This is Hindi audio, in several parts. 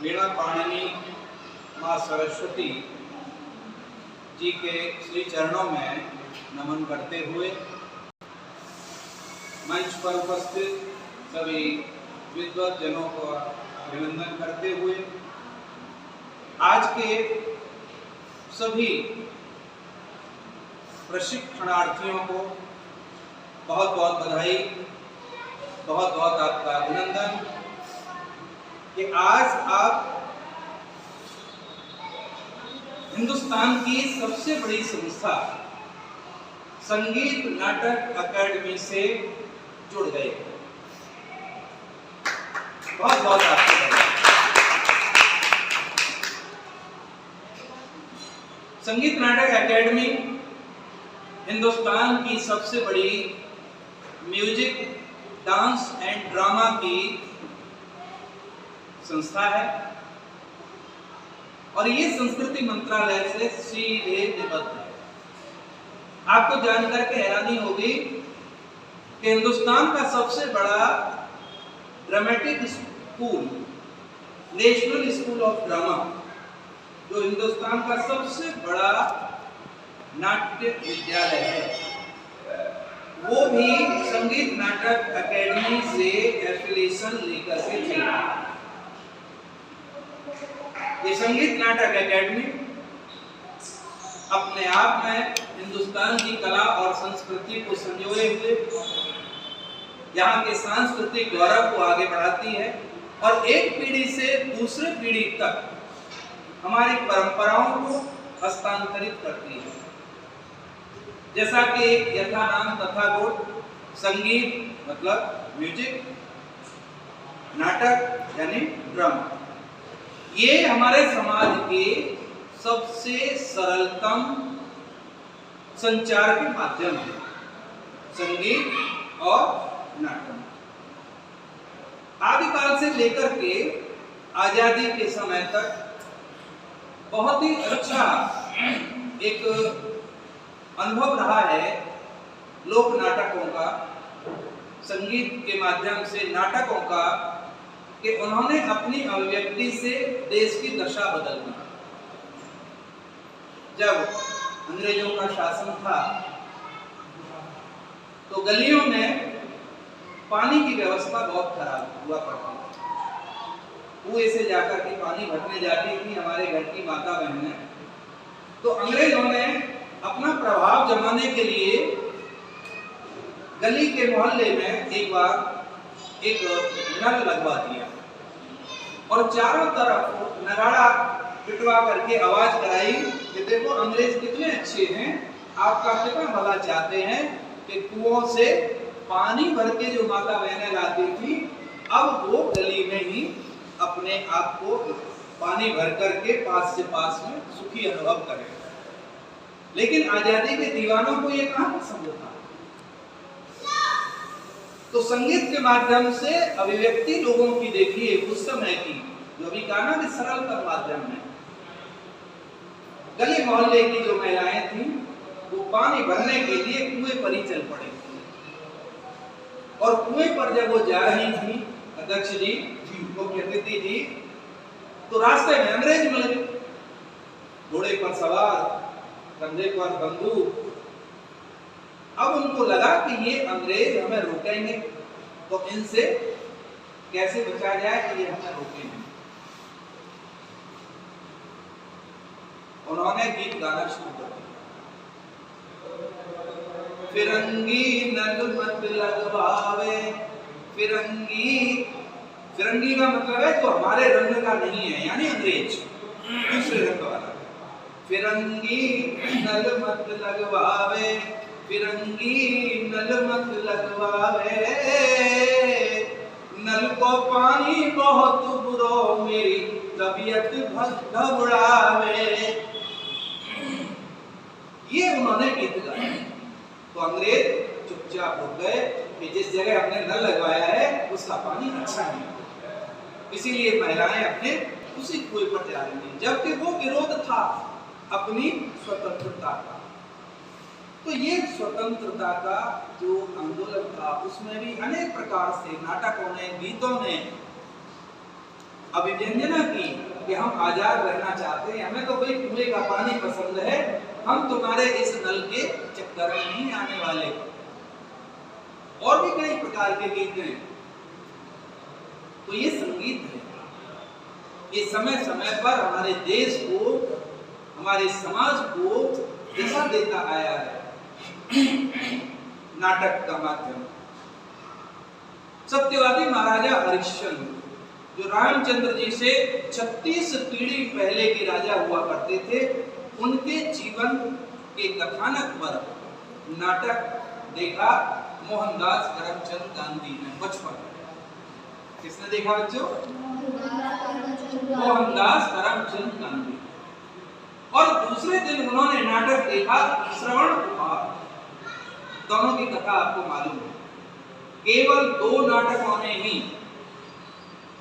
वीणा पाणिनी माँ सरस्वती जी के श्री चरणों में नमन करते हुए मंच पर उपस्थित सभी विद्वत जनों को अभिनंदन करते हुए आज के सभी प्रशिक्षणार्थियों को बहुत बहुत बधाई, बहुत बहुत आपका अभिनंदन कि आज आप हिंदुस्तान की सबसे बड़ी संस्था संगीत नाटक अकादमी से जुड़ गए। बहुत बहुत आपका धन्यवाद। संगीत नाटक अकादमी हिंदुस्तान की सबसे बड़ी म्यूजिक, डांस एंड ड्रामा की संस्था है और ये संस्कृति मंत्रालय से सीधे निबद्ध है। आपको जानकर के हैरानी होगी कि हिंदुस्तान का सबसे बड़ा dramatic school, national school of drama, जो हिंदुस्तान का सबसे बड़ा नाट्य विद्यालय है, वो भी संगीत नाटक अकादमी से एफिलिएशन लेकर के चला। ये संगीत नाटक अकादमी अपने आप में हिंदुस्तान की कला और संस्कृति को संजोए हुए यहाँ के सांस्कृतिक गौरव को आगे बढ़ाती है और एक पीढ़ी से दूसरे पीढ़ी तक हमारी परंपराओं को हस्तांतरित करती है। जैसा कि यथा नाम तथा गुण, संगीत मतलब म्यूजिक, नाटक यानी ड्रामा, ये हमारे समाज के सबसे सरलतम संचार के माध्यम है, संगीत और नाटक। आदिकाल से लेकर के आजादी के समय तक बहुत ही अच्छा एक अनुभव रहा है लोक नाटकों का, संगीत के माध्यम से नाटकों का, कि उन्होंने अपनी अभिव्यक्ति से देश की दशा बदल दी। जब अंग्रेजों का शासन था तो गलियों में पानी की व्यवस्था बहुत खराब हुआ करती थी। कुएं से जाकर के पानी भरने जाती थी हमारे घर की माता बहनें। तो अंग्रेजों ने अपना प्रभाव जमाने के लिए गली के मोहल्ले में एक बार एक नल लगवा दिया और चारों तरफ नगाड़ा पिटवा करके आवाज कराई कि देखो अंग्रेज कितने अच्छे हैं, आपका कितना भला चाहते हैं कि कुओं से पानी भर के जो माता बहनें लाती थी, अब वो गली में ही अपने आप को पानी भर करके पास से पास में सुखी अनुभव करें। लेकिन आजादी के दीवानों को ये कहां पसंद था। तो संगीत के माध्यम से अभिव्यक्ति लोगों की देखिए उस समय की, जो अभी गाना के सरलतम माध्यम में, गली मोहल्ले की जो महिलाएं थी वो पानी भरने के लिए कुएं पर ही चल पड़ी और कुएं पर जब वो जा रही थी, अध्यक्ष जी वो कहती थी, तो रास्ते में अंग्रेज मिल गए, घोड़े पर सवार, कंधे पर बंदूक। अब उनको लगा कि ये अंग्रेज हमें रोकेंगे, तो इनसे कैसे बचा जाए कि ये हमें रोकेंगे। उन्होंने गीत गाना शुरू कर दिया, फिरंगी नल मत लगवावे, फिरंगी, फिरंगी का मतलब है जो हमारे रंग का नहीं है, यानी अंग्रेज, दूसरे रंग वाला। फिरंगी नल मत लगवावे, फिरंगी नल मत लगवावे, नल को पानी बहुत बुरो, मेरी तबीयत घबरावे। ये उन्होंने गीत गाया। तो अंग्रेज चुपचाप रुक गए कि जिस जगह हमने नल लगवाया है उसका पानी अच्छा नहीं है, इसीलिए महिलाएं अपने उसी कुएं पर जा रही थी, जबकि वो विरोध था अपनी स्वतंत्रता का। तो ये स्वतंत्रता का जो आंदोलन था उसमें भी अनेक प्रकार से नाटकों ने, गीतों ने अभिव्यंजना की कि हम आजाद रहना चाहते हैं, हमें तो भाई कुएं का पानी पसंद है, हम तुम्हारे इस नल के चक्कर में नहीं आने वाले। और भी कई प्रकार के गीत हैं। तो ये संगीत है, ये समय समय पर हमारे देश को, हमारे समाज को दिशा देता आया है नाटक का माध्यम। सत्यवादी महाराजा हरिश्चंद्र जो रामचंद्र जी से 36 पीढ़ी पहले के राजा हुआ करते थे, उनके जीवन के कथानक पर नाटक देखा मोहनदास करमचंद गांधी ने बचपन। किसने देखा बच्चों? मोहनदास करमचंद गांधी। और दूसरे दिन उन्होंने नाटक देखा श्रवण कुमार। दोनों की कथा आपको मालूम है। केवल 2 नाटकों ने ही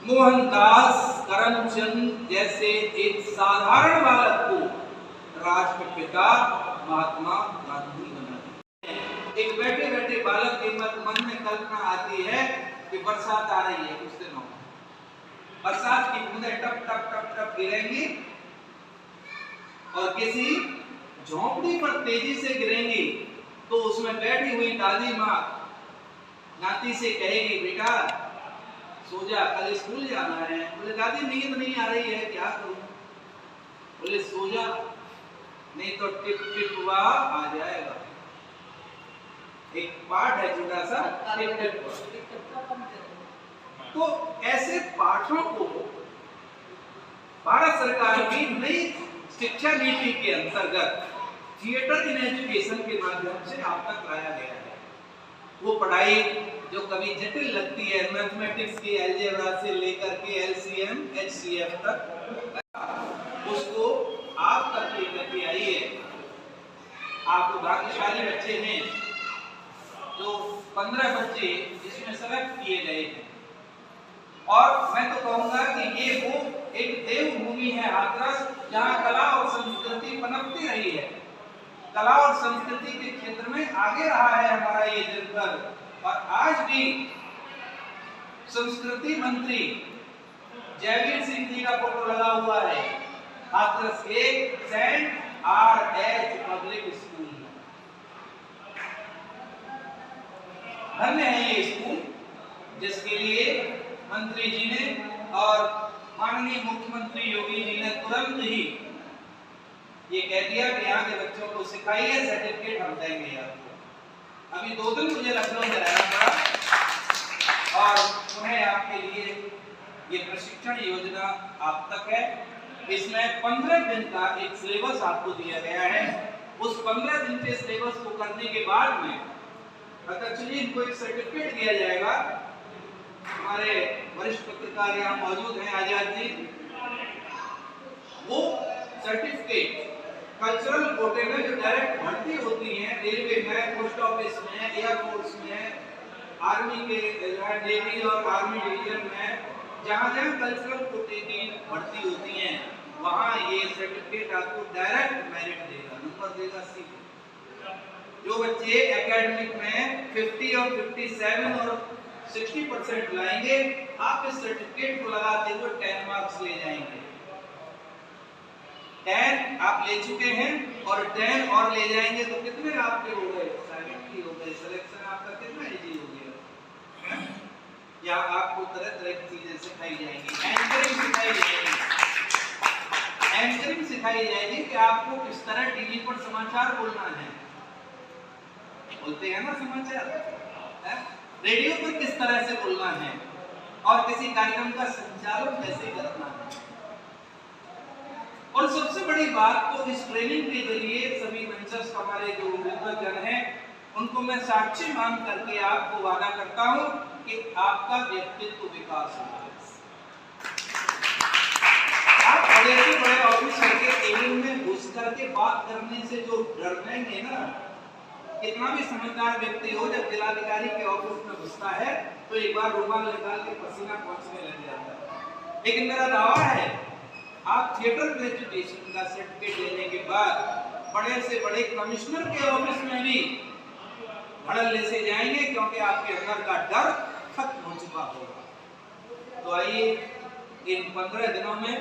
मोहनदास करमचंद जैसे एक साधारण बालक को राष्ट्रपिता महात्मा गांधी बना दिया। एक बैठे बैठे बालक के मन में कल्पना आती है कि बरसात आ रही है, कुछ दिनों में बरसात की बूंदें टप टप टप टप गिरेंगी और किसी झोंपड़ी पर तेजी से गिरेंगी, तो उसमें बैठी हुई दादी माँ नाती से कहेगी, बेटा सो जा, कल स्कूल जाना है। बोले दादी नींद नहीं आ रही है, क्या करूं? बोले सो जा, नहीं तो टिप टिप हुआ आ जाएगा। एक पाठ है छोटा सा, टिप टिप। तो ऐसे पाठों को भारत सरकार की नई शिक्षा नीति के अंतर्गत थिएटर इन एजुकेशन के माध्यम से आप तक लाया गया है। वो पढ़ाई जो कभी जटिल लगती है, मैथमेटिक्स की अलजेब्रा से लेकर के एलसीएम एचसीएफ तक, उसको आप तक लेकर के आइए। आप भाग्यशाली बच्चे हैं जो 15 बच्चे इसमें सेलेक्ट किए गए हैं। और मैं तो कहूंगा कि ये वो एक देवभूमि है हाथरस, जहाँ कला और संस्कृति पनपती रही है। कला और संस्कृति के क्षेत्र में आगे रहा है हमारा ये जनपद। और आज भी संस्कृति मंत्री जयवीर सिंह जी का फोटो लगा हुआ है हाथरस के सेंट आर.एच. Public school. धन्य है ये स्कूल, जिसके लिए मंत्री जी ने और माननीय मुख्यमंत्री योगी जी ने तुरंत ही ये कह दिया कि यहाँ के बच्चों को सिखाइए, सर्टिफिकेट हम देंगे आपको। अभी 2 दिन मुझे लखनऊ में रहना पड़ा और उन्हें आपके लिए ये प्रशिक्षण योजना आप तक है। इसमें 15 दिन का एक सिलेबस आपको दिया गया है। उस 15 दिन के सिलेबस को करने के बाद में अध्यक्ष जी इनको एक सर्टिफिकेट दिया जाएगा। हमारे वरिष्ठ पत्रकार यहाँ मौजूद हैं, आजाद जी। वो सर्टिफिकेट कल्चरल कोटे में जो डायरेक्ट भर्ती होती है, रेलवे में, पोस्ट ऑफिस में, एयरफोर्स में, आर्मी के नेवी और आर्मी डिवीजन में, जहाँ जहाँ कल्चरल कोटे की भर्ती होती है, वहाँ ये सर्टिफिकेट आपको डायरेक्ट मेरिट देगा, नंबर देगा सीधे। जो बच्चे एकेडमिक में 50 और 57 और 60% लाएंगे, आप इस सर्टिफिकेट को लगाते हुए 10 मार्क्स ले जाएंगे। 10 आप ले चुके हैं और 10 और ले जाएंगे तो कितने आपके हो गए? 70 हो गए। सिलेक्शन आपका कितना इजी हो गया। या आपको तरह तरह की चीजें सिखाई जाएंगी, एंकरिंग सिखाई जाएगी। एंकरिंग सिखाई जाएगी कि आपको किस तरह टीवी पर समाचार बोलना है, बोलते हैं ना समाचार, रेडियो पर किस तरह से बोलना है और किसी कार्यक्रम का संचालन कैसे करना है। और सबसे बड़ी बात तो इस ट्रेनिंग के जरिए सभी वेंचर्स हमारे जो मित्रजन हैं उनको मैं साक्षी मान करके आपको वादा करता हूं कि आपका व्यक्तित्व विकास होगा। आप बड़े से बड़े ऑफिसर के केबिन में घुस करके बात करने से जो डरेंगे ना, कितना भी समझदार व्यक्ति हो, जब जिलाधिकारी के ऑफिस में घुसता है तो एक बार रुमाल निकाल के पसीना पहुंचने लग जाता है। लेकिन मेरा दावा है आप थिएटर ग्रेजुएशन का सर्टिफिकेट लेने के बाद बड़े से बड़े कमिश्नर के ऑफिस में भी धड़ल्ले से जाएंगे, क्योंकि आपके अंदर का डर खत्म हो चुका होगा। तो आइए इन 15 दिनों में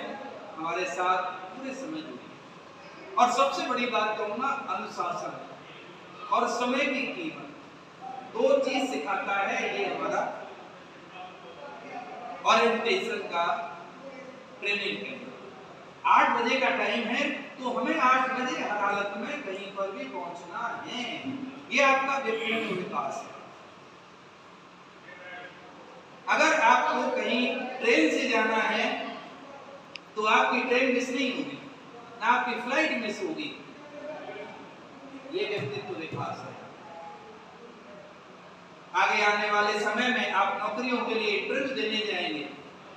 हमारे साथ पूरे समय जुड़ी। और सबसे बड़ी बात कहूँगा, अनुशासन और समय की कीमत, 2 चीज सिखाता है ये हमारा ओरिएंटेशन का ट्रेनिंग केंद्र। 8 बजे का टाइम है तो हमें 8 बजे हर हालत में कहीं पर भी पहुंचना है। ये आपका व्यक्तित्व विकास है। अगर आपको कहीं ट्रेन से जाना है तो आपकी ट्रेन मिस नहीं होगी, ना आपकी फ्लाइट मिस होगी। ये व्यक्तित्व विकास है। आगे आने वाले समय में आप नौकरियों के लिए इंटरव्यू देने जाएंगे,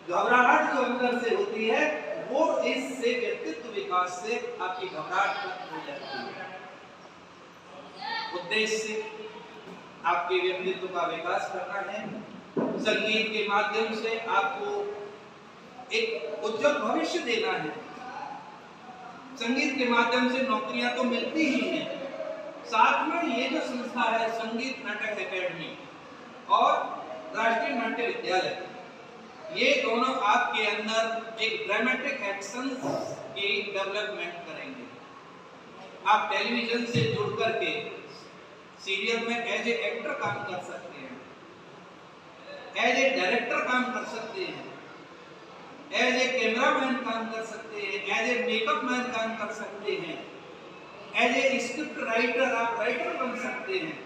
घबराहट जो अंदर से होती है वो इससे व्यक्तित्व विकास से आपकी घबराहट खत्म हो जाती है। उद्देश्य आपके व्यक्तित्व का विकास करना है। संगीत के माध्यम से आपको एक उज्जवल भविष्य देना है। संगीत के माध्यम से नौकरियां तो मिलती ही हैं, साथ में ये जो संस्था है संगीत नाटक एकेडमी और राष्ट्रीय नाट्य विद्यालय, ये दोनों आपके अंदर एक ड्रामेटिक एक्शन की डेवलपमेंट करेंगे। आप टेलीविजन से जुड़ करके सीरियल में एज ए एक्टर काम कर सकते हैं, एज ए डायरेक्टर काम कर सकते हैं, एज ए कैमरामैन काम कर सकते हैं, एज ए मेकअप मैन काम कर सकते हैं, एज ए स्क्रिप्ट राइटर आप राइटर बन सकते हैं।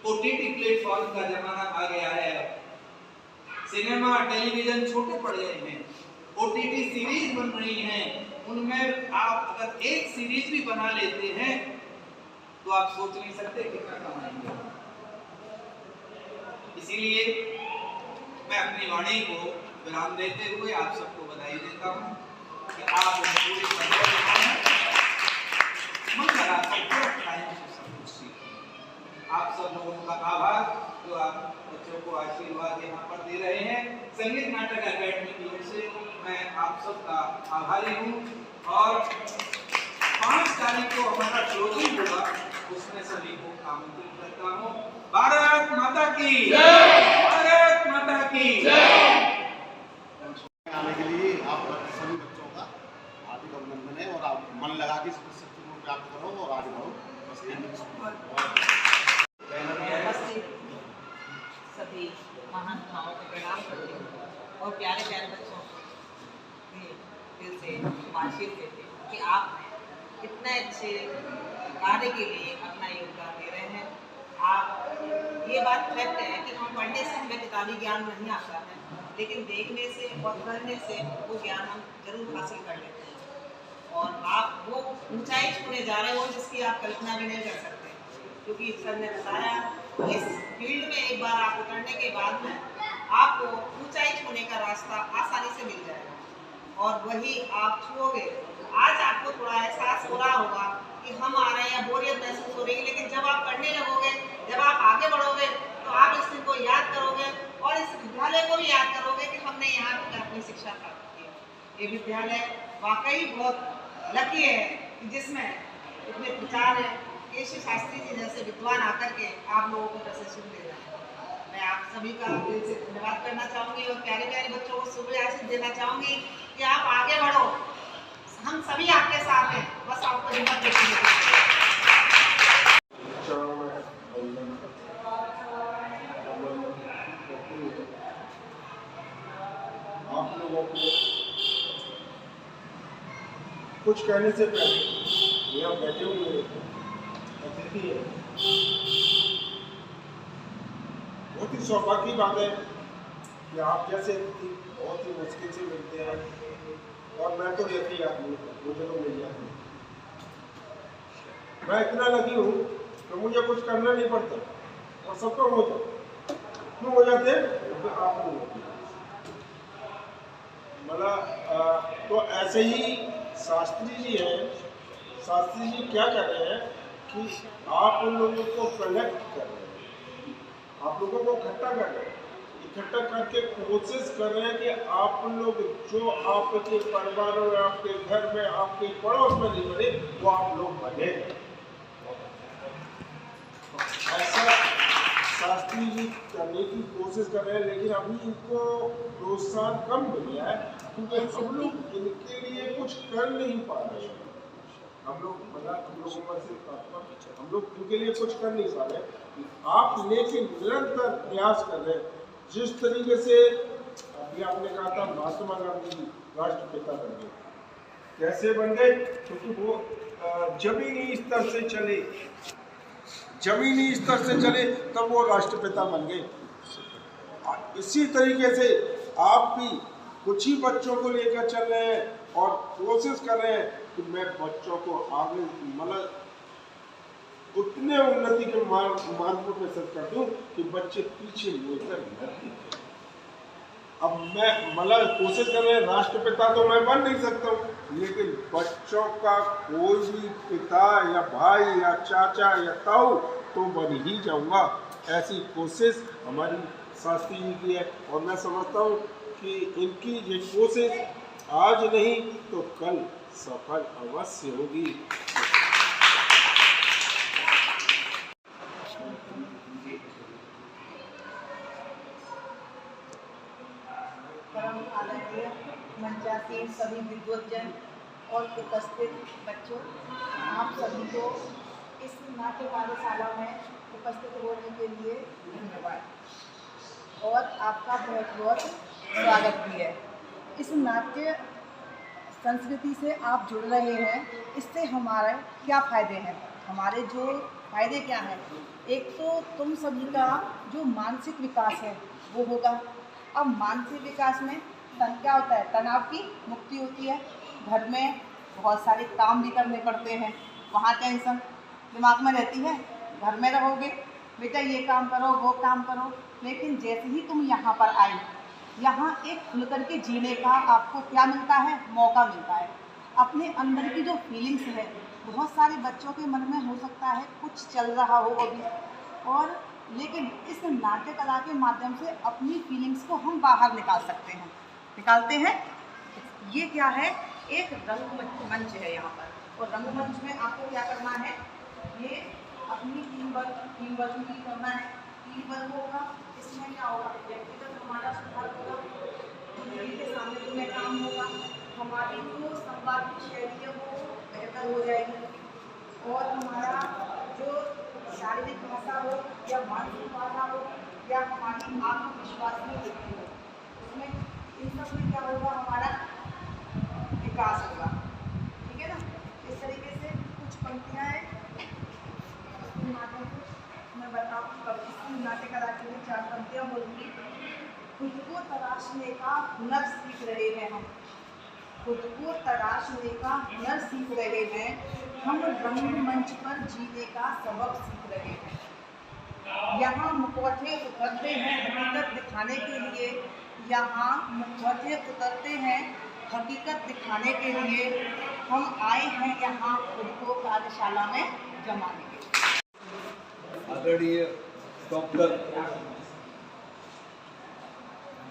ओटीटी प्लेटफॉर्म का जमाना आ गया है। सिनेमा टेलीविजन छोटे पड़ गए हैं, ओटीटी सीरीज बन रही हैं। उनमें आप अगर एक सीरीज भी बना लेते हैं तो आप सोच नहीं सकते कितना कमाएंगे। इसीलिए मैं अपनी वाणी को विराम देते हुए आप सबको बधाई देता हूँ कि आप पूरी मन लगा टाइम से सब कुछ सीखें। आप सब लोगों का आभार जो आप बच्चों को आशीर्वाद यहाँ पर दे रहे हैं। संगीत नाटक एकेडमी की ओर से मैं आप सबका आभारी हूँ। और 5 तारीख को हमारा क्लोजिंग होगा, उसमें सभी को आमंत्रित करता हूँ। भारत माता की जय, भारत माता की जय। आने के लिए आप सभी बच्चों का हार्दिक अभिनंदन है और आप मन लगा के इस शक्ति को प्राप्त करो और आगे बढ़ो। सभी महानुभावों को प्रणाम करती हूँ और प्यारे प्यारे बच्चों दिल से आशीर्वाद देते हैं कि आप इतने अच्छे कार्य के लिए अपना योगदान दे रहे हैं। आप ये बात फैक्ट है कि हम पढ़ने से हमें किताबी ज्ञान नहीं आता है, लेकिन देखने से और करने से वो ज्ञान हम जरूर हासिल कर लेते हैं। और आप वो ऊंचाई छूने जा रहे हो जिसकी आप कल्पना भी नहीं कर सकते, क्योंकि सर ने बताया इस फील्ड में एक बार आप उतरने के बाद में आपको ऊंचाई छूने का रास्ता आसानी से मिल जाएगा और वही आप छुओगे। आज आपको थोड़ा एहसास हो रहा होगा कि हम आ रहे हैं, बोरियत महसूस हो रही है, लेकिन जब आप पढ़ने लगोगे, जब आप आगे बढ़ोगे तो आप इस दिन को याद करोगे और इस विद्यालय को भी याद करोगे कि हमने यहाँ पर अपनी शिक्षा प्राप्त की। ये विद्यालय वाकई बहुत लकी है कि जिसमें इतने प्रचार है। केशव शास्त्री जी जैसे विद्वान आकर के आप लोगों को प्रशिक्षण दे रहे हैं। मैं आप सभी का दिल से धन्यवाद करना चाहूँगी और प्यारे प्यारे बच्चों को शुभ आशीष देना चाहूँगी कि आप आगे बढ़ो, हम सभी आपके साथ हैं, बस आपको हिम्मत देनी है। आप लोगों को कुछ कहने से पहले यहाँ बैठे हुए अतिथि है, बहुत ही सौभाग्य की बात है कि आप जैसे अतिथि बहुत ही मुश्किल से मिलते हैं और मैं तो यही आदमी हूँ, मुझे तो मिल जाते हैं। मैं इतना लगी हूँ कि मुझे कुछ करना नहीं पड़ता और सबको हो जाता। क्यों हो जाते हैं? आप नहीं होते। मतलब तो ऐसे ही शास्त्री जी हैं। शास्त्री जी क्या कर रहे हैं कि आप उन लोगों को कलेक्ट कर रहे हैं, आप लोगों को इकट्ठा कर रहे हैं, इकट्ठा करके कोशिश कर रहे हैं कि आप लोग जो आपके परिवार में, आपके घर में, आपके पड़ोस में नहीं बने, वो आप लोग बने। ऐसा शास्त्री जी करने की कोशिश कर रहे हैं, लेकिन अभी इनको प्रोत्साहन कम मिल गया है, क्योंकि हम लोग इनके लिए कुछ कर नहीं पा रहे हैं। हम लोग इनके लिए कुछ कर नहीं पा रहे। आप लेकिन निरंतर प्रयास कर रहे हैं। जिस तरीके से अभी आपने कहा था महात्मा गांधी राष्ट्रपिता बन गए, कैसे बन गए? क्योंकि वो जमीनी स्तर से चले तब वो राष्ट्रपिता बन गए। इसी तरीके से आप भी कुछ ही बच्चों को लेकर चल रहे हैं और कोशिश कर रहे हैं कि मैं बच्चों को आगे मतलब उतने उन्नति के मार्ग पर सेट कर दूं कि बच्चे पीछे मुड़कर न देखें। अब मैं कोशिश कर रहे हैं, राष्ट्रपिता तो मैं बन नहीं सकता हूँ, लेकिन बच्चों का कोई भी पिता या भाई या चाचा या ताऊ तो बन ही जाऊंगा। ऐसी कोशिश हमारी शास्त्री जी की है और मैं समझता हूँ कि इनकी ये कोशिश आज नहीं तो कल सफल अवश्य होगी। परम आदरणीय मंचासीन सभी विद्वतजन और उपस्थित बच्चों, आप सभी को इस नाट्य कार्यशाला में उपस्थित होने के लिए धन्यवाद और आपका बहुत बहुत स्वागत भी है। इस नाट्य संस्कृति से आप जुड़ रहे हैं, इससे हमारे क्या फ़ायदे हैं? हमारे जो फ़ायदे क्या हैं? एक तो तुम सभी का जो मानसिक विकास है वो होगा। अब मानसिक विकास में क्या होता है? तनाव की मुक्ति होती है। घर में बहुत सारे काम भी करने पड़ते हैं, वहाँ टेंशन दिमाग में रहती है। घर में रहोगे, बेटा ये काम करो वो काम करो, लेकिन जैसे ही तुम यहाँ पर आए, यहाँ एक खुल करके जीने का आपको क्या मिलता है? मौका मिलता है। अपने अंदर की जो फीलिंग्स है, बहुत सारे बच्चों के मन में हो सकता है कुछ चल रहा हो अभी, और लेकिन इस नाट्य कला के माध्यम से अपनी फीलिंग्स को हम बाहर निकालते हैं। ये क्या है? एक रंगमंच है यहाँ पर, और रंगमंच में आपको क्या करना है? ये अपनी टीम वर्क भी करना है। टीम वर्क होगा, इसमें क्या होगा? व्यक्तिगत हमारा सुधार होगा, दूसरे के सामने तुम्हें काम होगा, हमारी जो संवाद की शैली है वो बेहतर हो जाएगी, और हमारा जो शारीरिक भाषा हो या मानसिक भाषा हो या हमारी आत्मविश्वास की वृद्धि हो, उसमें इन सब में क्या होगा? हमारा विकास होगा। ठीक है ना? इस तरीके से कुछ पंक्तियाँ हैं माध्यम से मैं बताऊँ। नाट्य कला के लिए 4 पंक्तियाँ बोलूँगी। खुद को तराशने का हुनर सीख रहे हैं हम, खुद को तराशने का हुनर सीख रहे हैं हम, रंगमंच पर जीने का सबक सीख रहे हैं। यहाँ मुखौटे उतरते हैं हकीकत दिखाने के लिए, यहाँ मुखौटे उतरते हैं हकीकत दिखाने के लिए, हम आए हैं यहाँ खुद को कार्यशाला में जमाने के लिए। आदरणीय डॉक्टर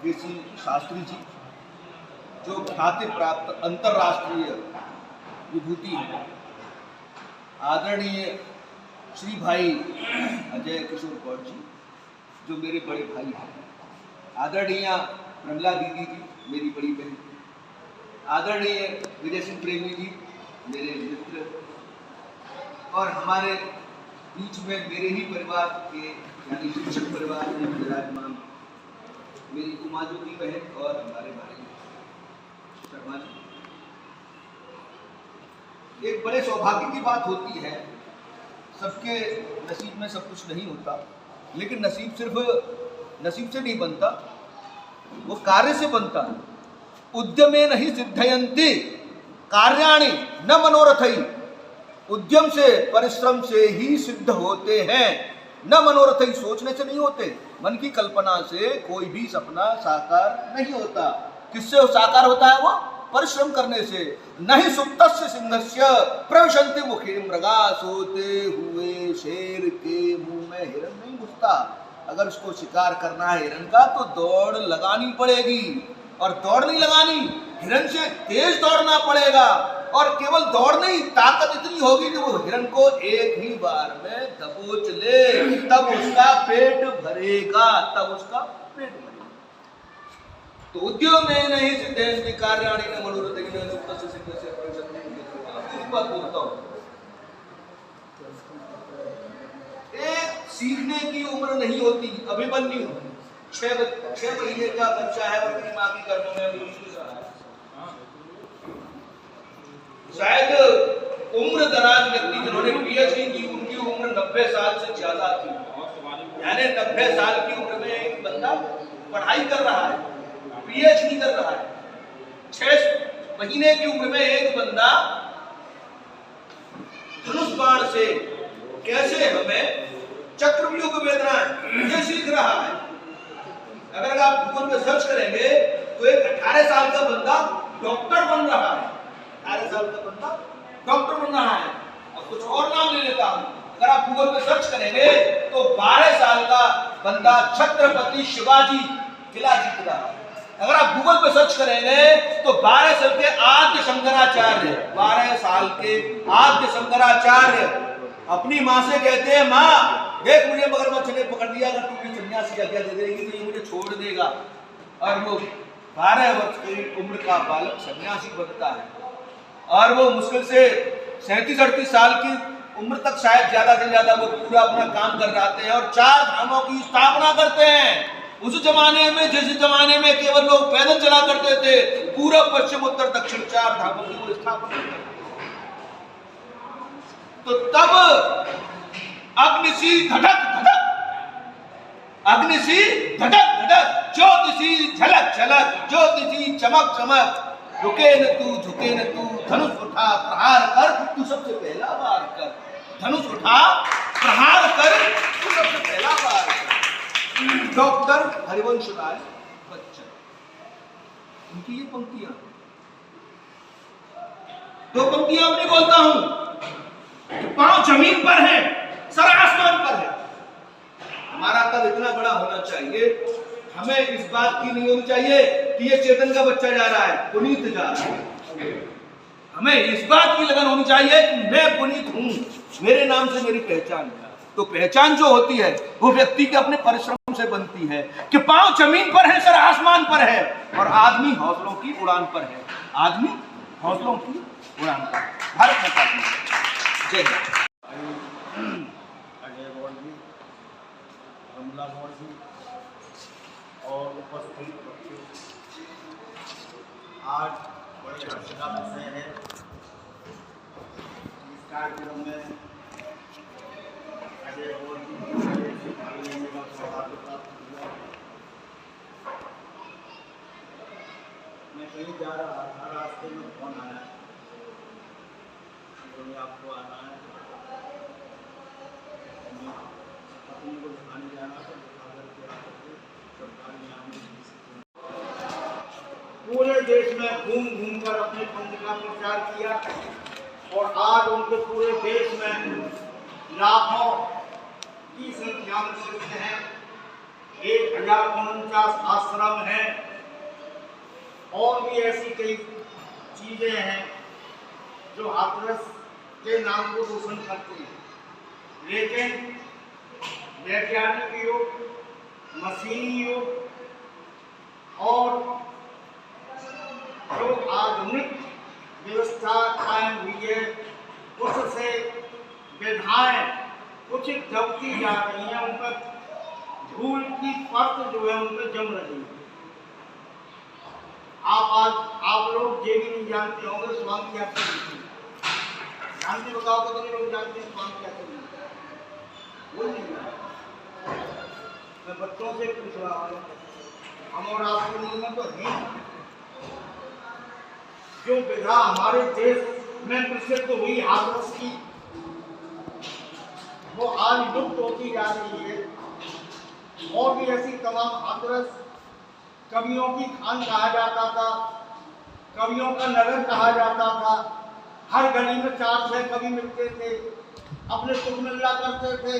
केसी शास्त्री जी, जो ख्याति प्राप्त अंतर्राष्ट्रीय विभूति हैं, आदरणीय श्री भाई अजय किशोर कौर जी, जो मेरे बड़े भाई हैं, आदरणीय प्रमिला दीदी जी, मेरी बड़ी बहन, आदरणीय विजय सिंह प्रेमी जी, मेरे मित्र, और हमारे बीच में मेरे ही परिवार के यानी शिक्षक परिवार में विराजमान मेरी कुमाजू की बहन और हमारे भाई शर्मा जी। एक बड़े सौभाग्य की बात होती है, सबके नसीब में सब कुछ नहीं होता, लेकिन नसीब सिर्फ नसीब से नहीं बनता, वो कार्य से बनता है। उद्यमे नहीं सिद्धयन्ति कार्याणि न मनोरथई, उद्यम से परिश्रम से ही सिद्ध होते हैं, न मनोरथई, सोचने से नहीं होते। मन की कल्पना से कोई भी सपना साकार नहीं होता। किससे साकार होता है वो? परिश्रम करने से। नहीं सुप्तस्य सिंहस्य प्रविशन्ति मुखे मृगा, सोते हुए शेर के मुंह में हिरन नहीं घुसता। अगर उसको शिकार करना है हिरन का, तो दौड़ लगानी पड़ेगी, और दौड़ नहीं लगानी, हिरन से तेज दौड़ना पड़ेगा। और केवल दौड़ने ही ताकत इतनी होगी कि वो हिरण को एक ही बार में दबोच ले, तब उसका पेट भरेगा, तब उसका पेट भरेगा। तो उद्योग में नहीं सिद्धेन कार्याणि न मनोरथ बात बोलता हूं। एक सीखने की उम्र नहीं होती। अभिमन्यु 6 महीने का बच्चा है, अपनी माँ की गर्भ में शायद उम्र दराज व्यक्ति जिन्होंने पीएचडी की उनकी उम्र 90 साल से ज्यादा थी। यानी 90 साल की उम्र में एक बंदा पढ़ाई कर रहा है, पीएचडी कर रहा है। 6 महीने की उम्र में एक बंदा धनुष बाण से कैसे हमें चक्रव्यूह वेदना ये सीख रहा है। अगर आप गूगल पे सर्च करेंगे तो एक 18 साल का बंदा डॉक्टर बन रहा है। 18 साल का बंदा डॉक्टर बन रहा है। अब कुछ और नाम ले लेता हूं। अगर आप गूगल पे सर्च करेंगे तो 12 साल का बंदा छत्रपति शिवाजी किला जीत रहा है। अगर आप गूगल पे सर्च करेंगे तो 12 साल के आद्य शंकराचार्य, 12 साल के आद्य शंकराचार्य अपनी माँ से कहते हैं, माँ देख मुझे मगरमच्छ ने पकड़ लिया, अगर तू भी सन्यासी की आज्ञा दे देगी तो ये मुझे छोड़ देगा। और वो 12 वर्ष की उम्र का बालक सन्यासी बनता है और वो मुश्किल से 37-38 साल की उम्र तक शायद ज्यादा से ज्यादा वो पूरा अपना काम कर जाते हैं और 4 धामों की स्थापना करते हैं। उस जमाने में, जिस जमाने में केवल लोग पैदल चला करते थे, पूरब पश्चिम उत्तर दक्षिण 4 धामों की वो स्थापना करते। तो तब अग्निसी धधक धधक, अग्निसी धधक धधक, ज्योतिषी झलक झलक, ज्योतिषी चमक चमक, रुके न तू झुके न तू, धनुष उठा प्रहार कर तू सबसे पहला वार कर, धनुष उठा प्रहार कर तू सबसे पहला वार कर। डॉक्टर हरिवंश राय बच्चन, उनकी ये पंक्तियां, 2 पंक्तियां अपनी बोलता हूं। पांव जमीन पर है, सर आसमान पर है। हमारा कद इतना बड़ा होना चाहिए, हमें इस बात की नहीं होनी चाहिए कि ये चेतन का बच्चा जा रहा है, पुनीत जा रहा है। हमें इस बात की लगन होनी चाहिए कि मैं पुनीत हूं, मेरे नाम से मेरी पहचान है। तो पहचान जो होती है वो व्यक्ति के अपने परिश्रम से बनती है कि पांव जमीन पर है, सर आसमान पर है और आदमी हौसलों की उड़ान पर है। आदमी हौसलों की उड़ान पर। भारत माता की जय। अजय गौड़ जी, कमला गौड़ जी और उपस्थित बच्चे, आज बड़े हर्ष का विषय है। इस कार्यक्रम में अजय गौड़ जी से भाग लेने का सौभाग्य प्राप्त हुआ। मैं कहीं जा रहा था, रास्ते में फोन आया, आपको आना है, अपने को दिखाने जाना तो पूरे देश में घूम घूम कर अपने पंथ का प्रचार किया और आज उनके पूरे देश में लाखों की संख्या में शिष्य हैं। 1049 आश्रम हैं और भी ऐसी कई चीजें हैं जो हाथरस के नाम को रोशन करते हैं। लेकिन वैज्ञानिक युग, मशीनी युग और जो आधुनिक व्यवस्था कायम हुई है उससे विधाएं कुछ दबती जा रही हैं, उन पर धूल की परत जो है उन पर जम रही है। आप लोग ये भी नहीं जानते होंगे स्वामी क्या करेंगे, जानते बताओ तो कितने लोग जानते हैं स्वामी क्या करेंगे? वो नहीं जानते। मैं बच्चों से पूछ रहा हूँ, हम और आपके मुंह में तो है जो विधा हमारे देश में प्रसिद्ध हुई हाथरस की, वो आज लुप्त होती जा रही है। और भी ऐसी तमाम हाथरस कवियों की खान कहा जाता था, कवियों का नगर कहा जाता था। हर गली में 4-6 कवि मिलते थे, अपने सुख मिला करते थे,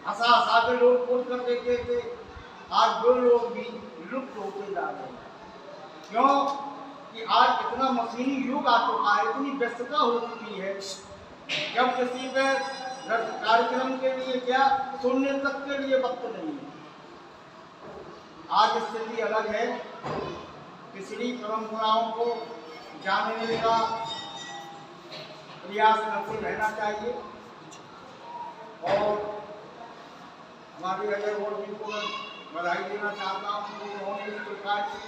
हंसा हंसा के लोग बोल कर देते थे। आज वो लोग भी लुप्त होते जा रहे हैं। क्यों? कि आज इतना मशीनी युग आ चुका है, इतनी व्यस्तता हो चुकी है, जब किसी पे कार्यक्रम के लिए क्या सुनने तक के लिए वक्त नहीं है। आज स्थिति अलग है, पिछली परंपराओं को जानने का प्रयास करते रहना चाहिए। और हमारे अजय और जी को बधाई देना चाहता हूँ कि उन्होंने इस प्रकार की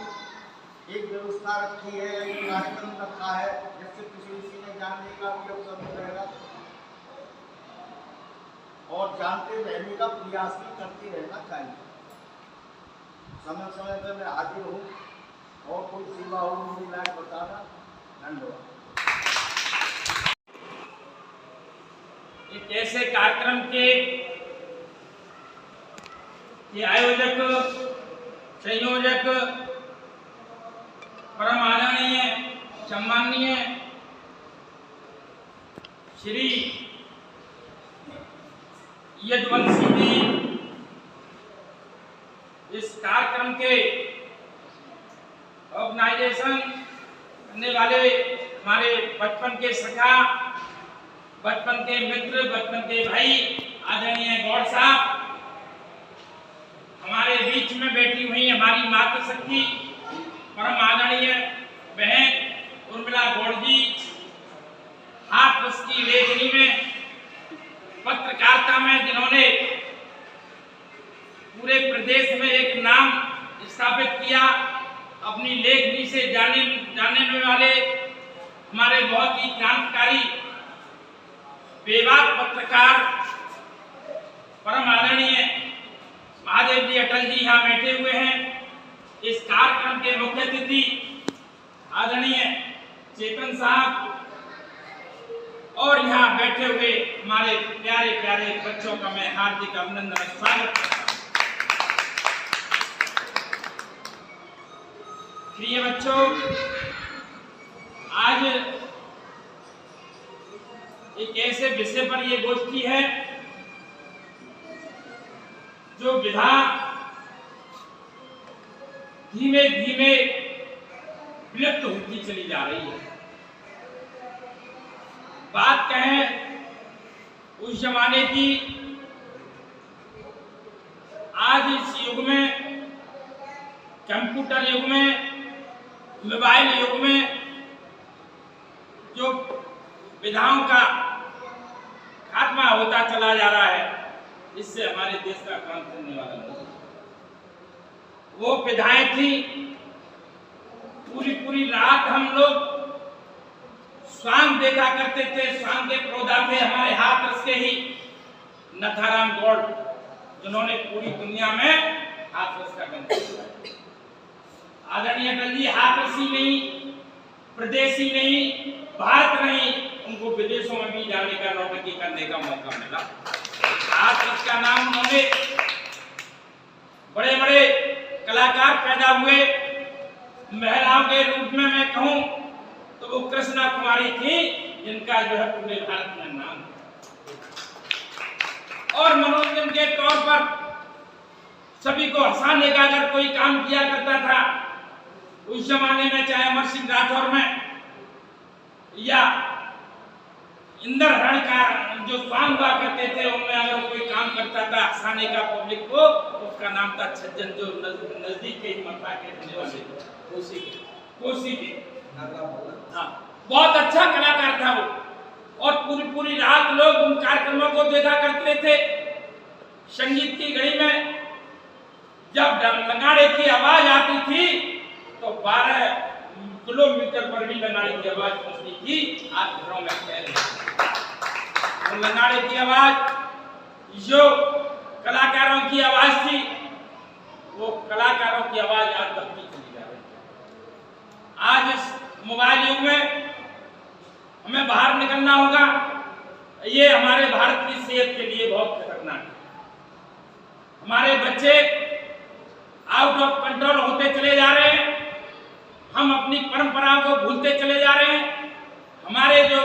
एक व्यवस्था रखी है, एक कार्यक्रम रखा है, जिससे किसी ने जानने का भी अवसर मिलेगा और जानते रहने का प्रयास भी करते रहना चाहिए। समय समय पर मैं हाजिर हूँ और कोई सेवा हो मेरी लायक बताना। धन्यवाद। एक ऐसे कार्यक्रम के आयोजक संयोजक परम आदरणीय सम्माननीय श्री यदुवंशी जी इस कार्यक्रम के ऑर्गेनाइजेशन करने वाले हमारे बचपन के सखा, बचपन के मित्र, बचपन के भाई आदरणीय गौड़ साहब, हमारे बीच में बैठी हुई हमारी मातृशक्ति परम आदरणीय बहन उर्मिला गौड़ जी, हाथरस की लेखनी में पत्रकारिता में जिन्होंने पूरे प्रदेश में एक नाम स्थापित किया, अपनी लेखनी से जाने वाले हमारे बहुत ही क्रांतिकारी बेबाक पत्रकार परम आदरणीय महादेव जी अटल जी यहाँ बैठे हुए हैं। इस कार्यक्रम के मुख्य अतिथि आदरणीय चेतन साहब और यहाँ बैठे हुए हमारे प्यारे प्यारे बच्चों का मैं हार्दिक अभिनंदन स्वागत करता हूं। प्रिय बच्चों, आज एक ऐसे विषय पर यह गोष्ठी है जो विधा धीमे धीमे विलुप्त होती चली जा रही है। बात कहें उस जमाने की, आज इस युग में, कंप्यूटर युग में, मोबाइल युग में जो विधाओं का खात्मा होता चला जा रहा है, इससे हमारे देश का काम करने वाला नहीं। वो विधाएं थी, पूरी पूरी रात हम लोग स्वांग देखा करते थे। स्वांग के प्रोधा थे हमारे हाथरस के ही नथाराम गौड़, जिन्होंने पूरी दुनिया में हाथरस का गंध किया। आदरणीय अटल जी हाथरसी नहीं, प्रदेशी नहीं, भारत नहीं, उनको विदेशों में भी जाने का, नौटंकी करने का मौका मिला। हाथरस का नाम उन्होंने, बड़े बड़े कलाकार पैदा हुए। महिलाओं के रूप में मैं कहूं तो वो कृष्णा कुमारी थी, जिनका जो है पूरे भारत में नाम। और मनोरंजन के तौर पर सभी को हंसाने का अगर कोई काम किया करता था उस जमाने में, चाहे अमर सिंह राठौर में या इंद्र हरण का जो स्वांग हुआ करते थे, उनमें अगर कोई काम करता था हंसाने का पब्लिक को, उसका नाम था छज्जन, जो नजदीक के मथुरा के रहने वाले कोसी के। हाँ, बहुत अच्छा कलाकार था वो। और पूरी पूरी रात लोग उन कार्यक्रमों को देखा करते थे। संगीत की घड़ी में जब नगाड़े की आवाज आती थी तो 12 किलोमीटर पर भी नगाड़े की आवाज पहुंचती थी। आज घरों में फैल गई नगाड़े की आवाज, जो कलाकारों की आवाज थी, वो कलाकारों की आवाज आज दबती चली जा रही है। आज इस मोबाइल युग में हमें बाहर निकलना होगा, ये हमारे भारत की सेहत के लिए बहुत खतरनाक है। हमारे बच्चे आउट ऑफ कंट्रोल होते चले जा रहे हैं, हम अपनी परंपराओं को भूलते चले जा रहे हैं। हमारे जो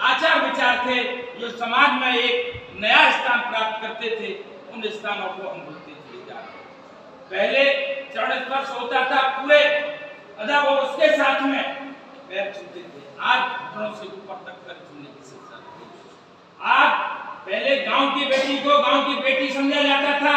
आचार विचार थे, जो समाज में एक नया स्थान प्राप्त करते थे, उन स्थानों को हम भूलते चले जा रहे हैं। पहले चरण स्पर्श होता था पूरे अदा और उसके साथ में पैर छूते थे, आज घुटनों से ऊपर तक पैर छूने की शिक्षा दी। आज पहले गांव की बेटी को गांव की बेटी समझा जाता था,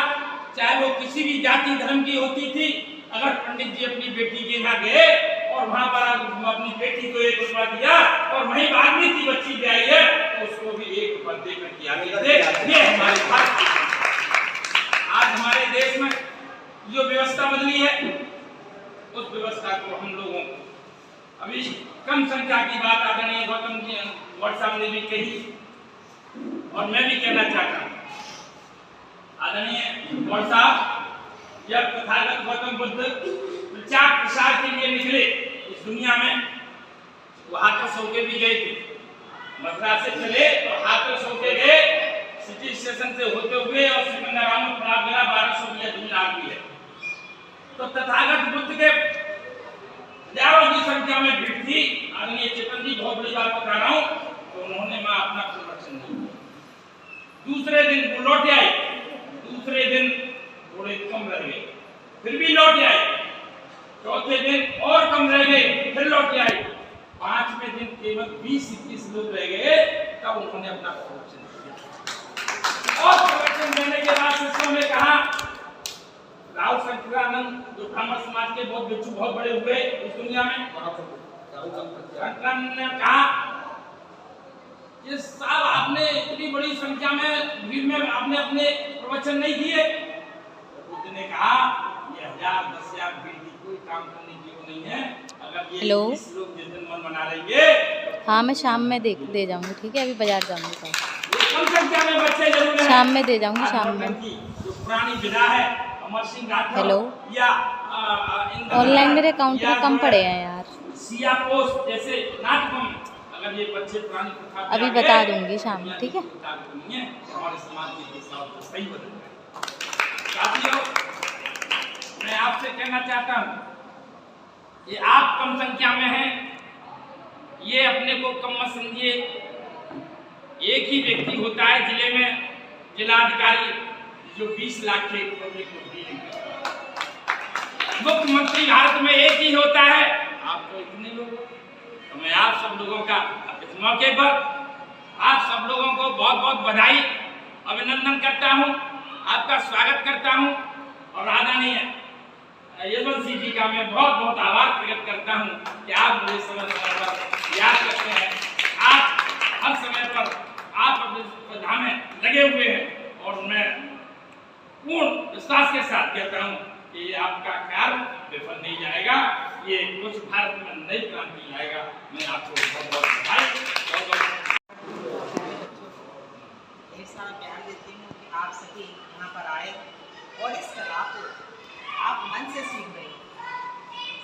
चाहे वो किसी भी जाति धर्म की होती थी। अगर पंडित जी अपनी बेटी के यहाँ गए और वहां पर अपनी बेटी को 1 रुपया दिया और वहीं आदमी की बच्ची भी आई है तो उसको भी 1 रुपया देकर के आगे थे। ये हमारे भारत की आज हमारे देश में जो व्यवस्था बदली है उस व्यवस्था को हम लोगों को अभी कम संख्या की बात आदरणीय गौतम जी गौड़ साहब ने भी कही और मैं भी कहना चाहता हूँ। आदरणीय गौड़ साहब जब तथागत गौतम बुद्ध प्रचार प्रसार के लिए निकले इस दुनिया में, वो हाथरस होके भी गए थे। मथुरा से चले और हाथरस होके गए, सिटी स्टेशन से होते हुए और सिकंदराबाद में पड़ा गया 1200 मील दूर आगे है। तो तथागत बुद्ध के हजारों की संख्या में भीड़ थी। आदरणीय चेतन जी बहुत बड़ी बात बता रहा हूँ, तो उन्होंने मां अपना संरक्षण नहीं किया। दूसरे दिन वो लौट आए, दूसरे दिन थोड़े कम रह गए, फिर भी लौट आए, चौथे दिन और कम रह गए, फिर लौट आए, 5वें दिन केवल 20-21 लोग रह गए, तब उन्होंने अपना संरक्षण किया। और संरक्षण देने के बाद शिष्यों ने कहा, राहुल शंकरानंद जो ब्राह्मण समाज के बहुत बिच्छू बहुत बड़े हुए इस दुनिया में, शंकरानंद ने कहा ये साहब आपने इतनी बड़ी संख्या में भीड़ में आपने अपने प्रवचन नहीं दिए। बुद्ध ने कहा ये 1000-10,000 भीड़ की कोई काम करने की वो नहीं है। अगर ये 20 लोग जिस दिन मन मना लेंगे, हाँ मैं शाम में दे जाऊंगी, ठीक है, अभी बाजार जाऊंगी, कम संख्या में बच्चे जरूर हैं। शाम में दे जाऊंगी, शाम में। जो पुरानी विधा है अमर सिंह राठौर हेलो, या ऑनलाइन मेरे अकाउंट में कम पड़े हैं यार, सिया पोस्ट जैसे नाटकों में अगर ये बच्चे पुरानी प्रथा अभी बता दूंगी शाम में, ठीक है। हमारे समाज की दिशा को सही बदल जाए। साथियों, मैं आपसे कहना चाहता हूँ कि आप कम संख्या में हैं, ये अपने को कम मत समझिए। एक ही व्यक्ति होता है जिले में जिलाधिकारी जो 20 लाख के मुख्यमंत्री भारत में एक ही होता है। आपको इतने लोग, तो मैं आप सब लोगों का इस मौके पर आप सब लोगों को बहुत बहुत बधाई अभिनंदन करता हूं, आपका स्वागत करता हूं और आदरणीय यशवंत सिंह जी का मैं बहुत बहुत आभार प्रकट करता हूं कि आप मुझे समय समय पर याद करते हैं। आप हर समय पर आप अपने प्रधान में लगे हुए हैं और मैं पूर्ण विश्वास के साथ कहता हूं कि आपका कार्य विफल नहीं जाएगा, ये कुछ भारत में नई क्रांति लाएगा। मैं आपको बहुत बहुत बधाई ऐसा प्यार देती हूँ कि आप सभी यहाँ पर आए और इस कला को आप मन से सीख रहे हैं।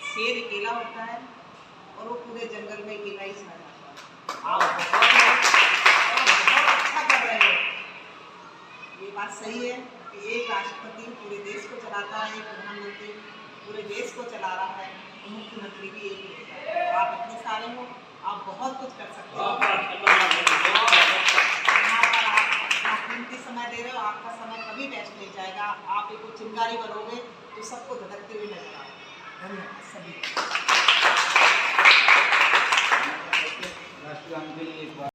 शेर अकेला होता है और वो पूरे जंगल में अकेला ही सो जाता है। आप बहुत अच्छा कर रहे हैं। ये बात सही है कि एक राष्ट्रपति पूरे देश को चलाता है, एक प्रधानमंत्री पूरे देश को चला रहा है, मुख्यमंत्री भी एक ही होता है। आप इतने सारे हो, आप बहुत कुछ कर सकते हो। यहाँ पर आप अपना कीमती समय दे रहे हो, आपका समय कभी वेस्ट नहीं जाएगा। आप एक चिंगारी करोगे तो सबको धधकते हुए नजर आओ। धन्यवाद सभी।